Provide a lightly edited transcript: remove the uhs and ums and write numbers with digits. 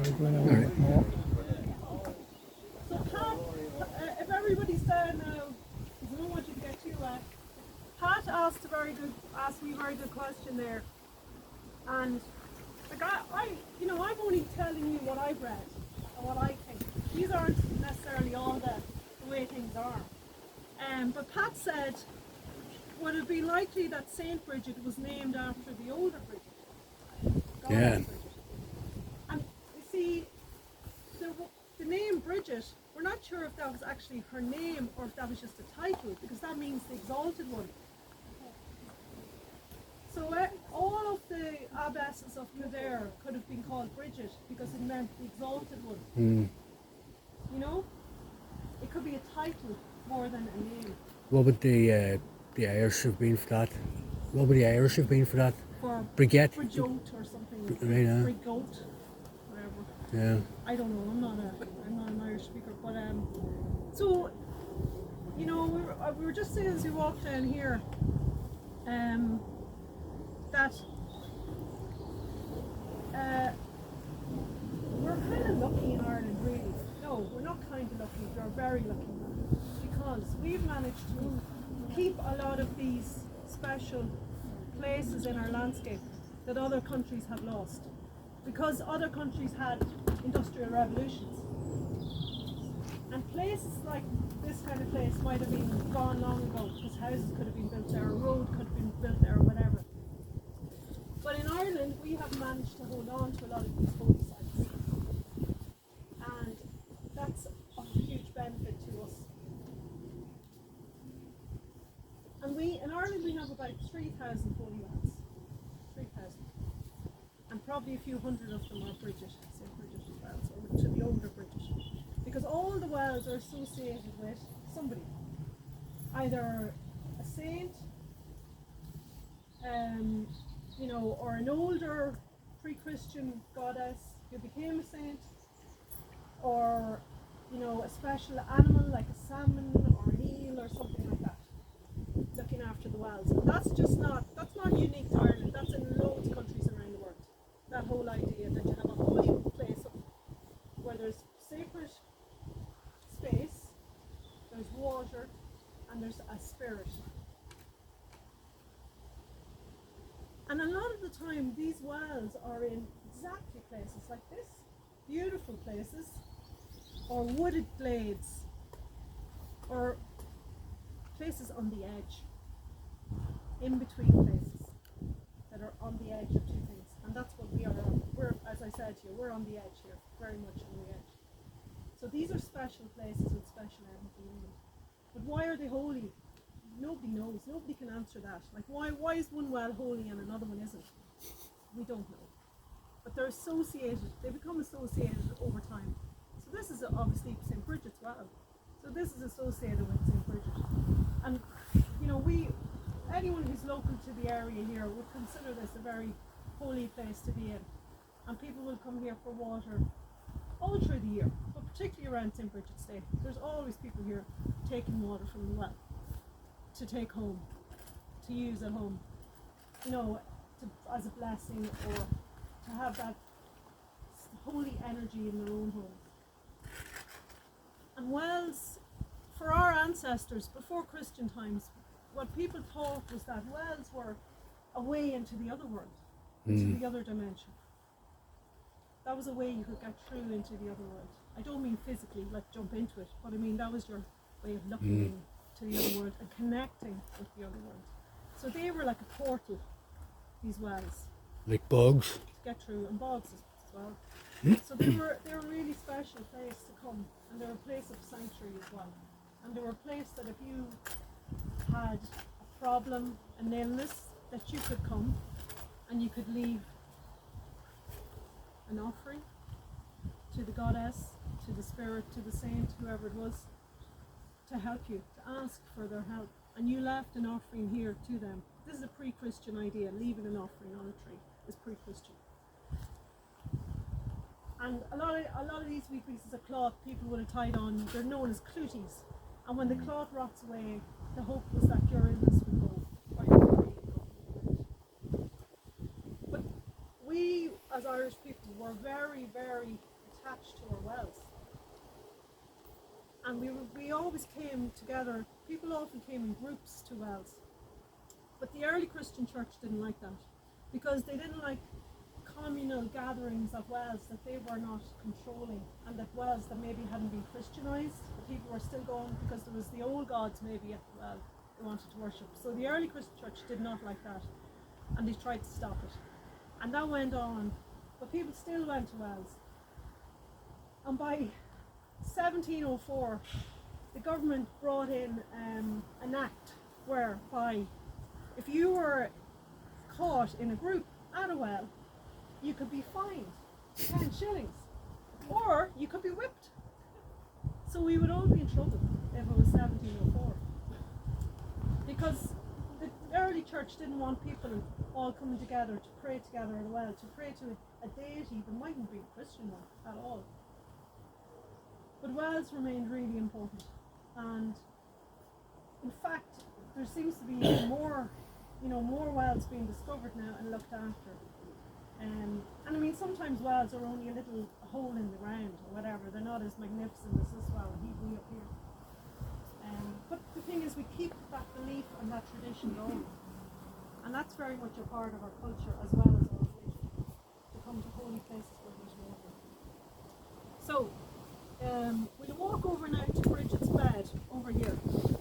we're going on a bit more. So Pat, if everybody's there now, because I don't want you to get too wet. Pat asked me a very good question there, and like I'm only telling you what I've read and what I think. These aren't necessarily all the way things are. But Pat said, would it be likely that Saint Bridget was named after the older Bridget? Yeah. Bridget. And you see, the name Bridget, we're not sure if that was actually her name or if that was just a title, because that means the exalted one. So all of the abbesses of Kildare could have been called Bridget because it meant the exalted one. You know? It could be a title more than a name. What would the Irish have been for that? What would the Irish have been for that? For Brigette? Brigote or something. Right, yeah. Brigote, whatever. Yeah. I don't know. I'm not an Irish speaker, but so you know, we were just saying as we walked down here, that we're kind of lucky in Ireland, really. No, we're not kind of lucky. We're very lucky because we've managed to keep a lot of these special places in our landscape that other countries have lost, because other countries had industrial revolutions, and places like this kind of place might have been gone long ago because houses could have been built there, a road could have been built there, or whatever. But in Ireland, we have managed to hold on to a lot of these holy sites, and that's a huge benefit to us. And in Ireland we have about 3,000 holy wells, 3,000, and probably a few hundred of them are Bridget, St. Bridget wells, or to the older Bridget, because all the wells are associated with somebody, either a saint, you know, or an older pre-Christian goddess who became a saint, or you know, a special animal like a salmon or an eel or something like that, looking after the wells. And that's not unique to Ireland. That's in loads of countries around the world. That whole idea that you have a holy place where there's sacred space, there's water, and there's a spirit. And a lot of the time these wells are in exactly places like this, beautiful places, or wooded glades, or places on the edge, in between places that are on the edge of two things. And that's what we are on. We're, as I said to you, we're on the edge here, very much on the edge. So these are special places with special energy in them. But why are they holy? Nobody knows. Nobody can answer that. Like, why is one well holy and another one isn't? We don't know. But they're associated. They become associated over time. So this is obviously St. Bridget's well. So this is associated with St. Bridget. And you know, anyone who's local to the area here would consider this a very holy place to be in. And people will come here for water all through the year, but particularly around St. Bridget's Day. There's always people here taking water from the well to take home, to use at home, you know, as a blessing, or to have that holy energy in their own homes. And wells, for our ancestors before Christian times, what people thought was that wells were a way into the other world, into the other dimension. That was a way you could get through into the other world. I don't mean physically, like jump into it, but I mean that was your way of looking to the other world and connecting with the other world. So they were like a portal, these wells. Like bugs? To get through, and bogs as well. So they were a really special place to come, and they were a place of sanctuary as well. And they were a place that if you had a problem, an illness, that you could come and you could leave an offering to the goddess, to the spirit, to the saint, whoever it was, to help you, to ask for their help. And you left an offering here to them. This is a pre-Christian idea, leaving an offering on a tree is pre-Christian. And a lot of these wee pieces of cloth people would have tied on, they're known as clooties. And when the cloth rots away, the hope was that your illness would go, or your body would go. But we, as Irish Irish people were very, very attached to our wells. And we always came together. People often came in groups to wells. But the early Christian church didn't like that, because they didn't like communal gatherings of wells that they were not controlling, and that wells that maybe hadn't been Christianized, the people were still going because there was the old gods maybe at the well they wanted to worship. So the early Christian church did not like that, and they tried to stop it. And that went on, but people still went to wells. And by 1704, the government brought in an act whereby if you were caught in a group at a well, you could be fined 10 shillings, or you could be whipped. So we would all be in trouble if it was 1704. Because the early church didn't want people all coming together to pray together at a well, to pray to a deity that mightn't be a Christian one at all. But wells remained really important, and in fact there seems to be more wells being discovered now and looked after. And I mean, sometimes wells are only a little hole in the ground or whatever. They're not as magnificent as this well we up here. But the thing is, we keep that belief and that tradition going, and that's very much a part of our culture as well.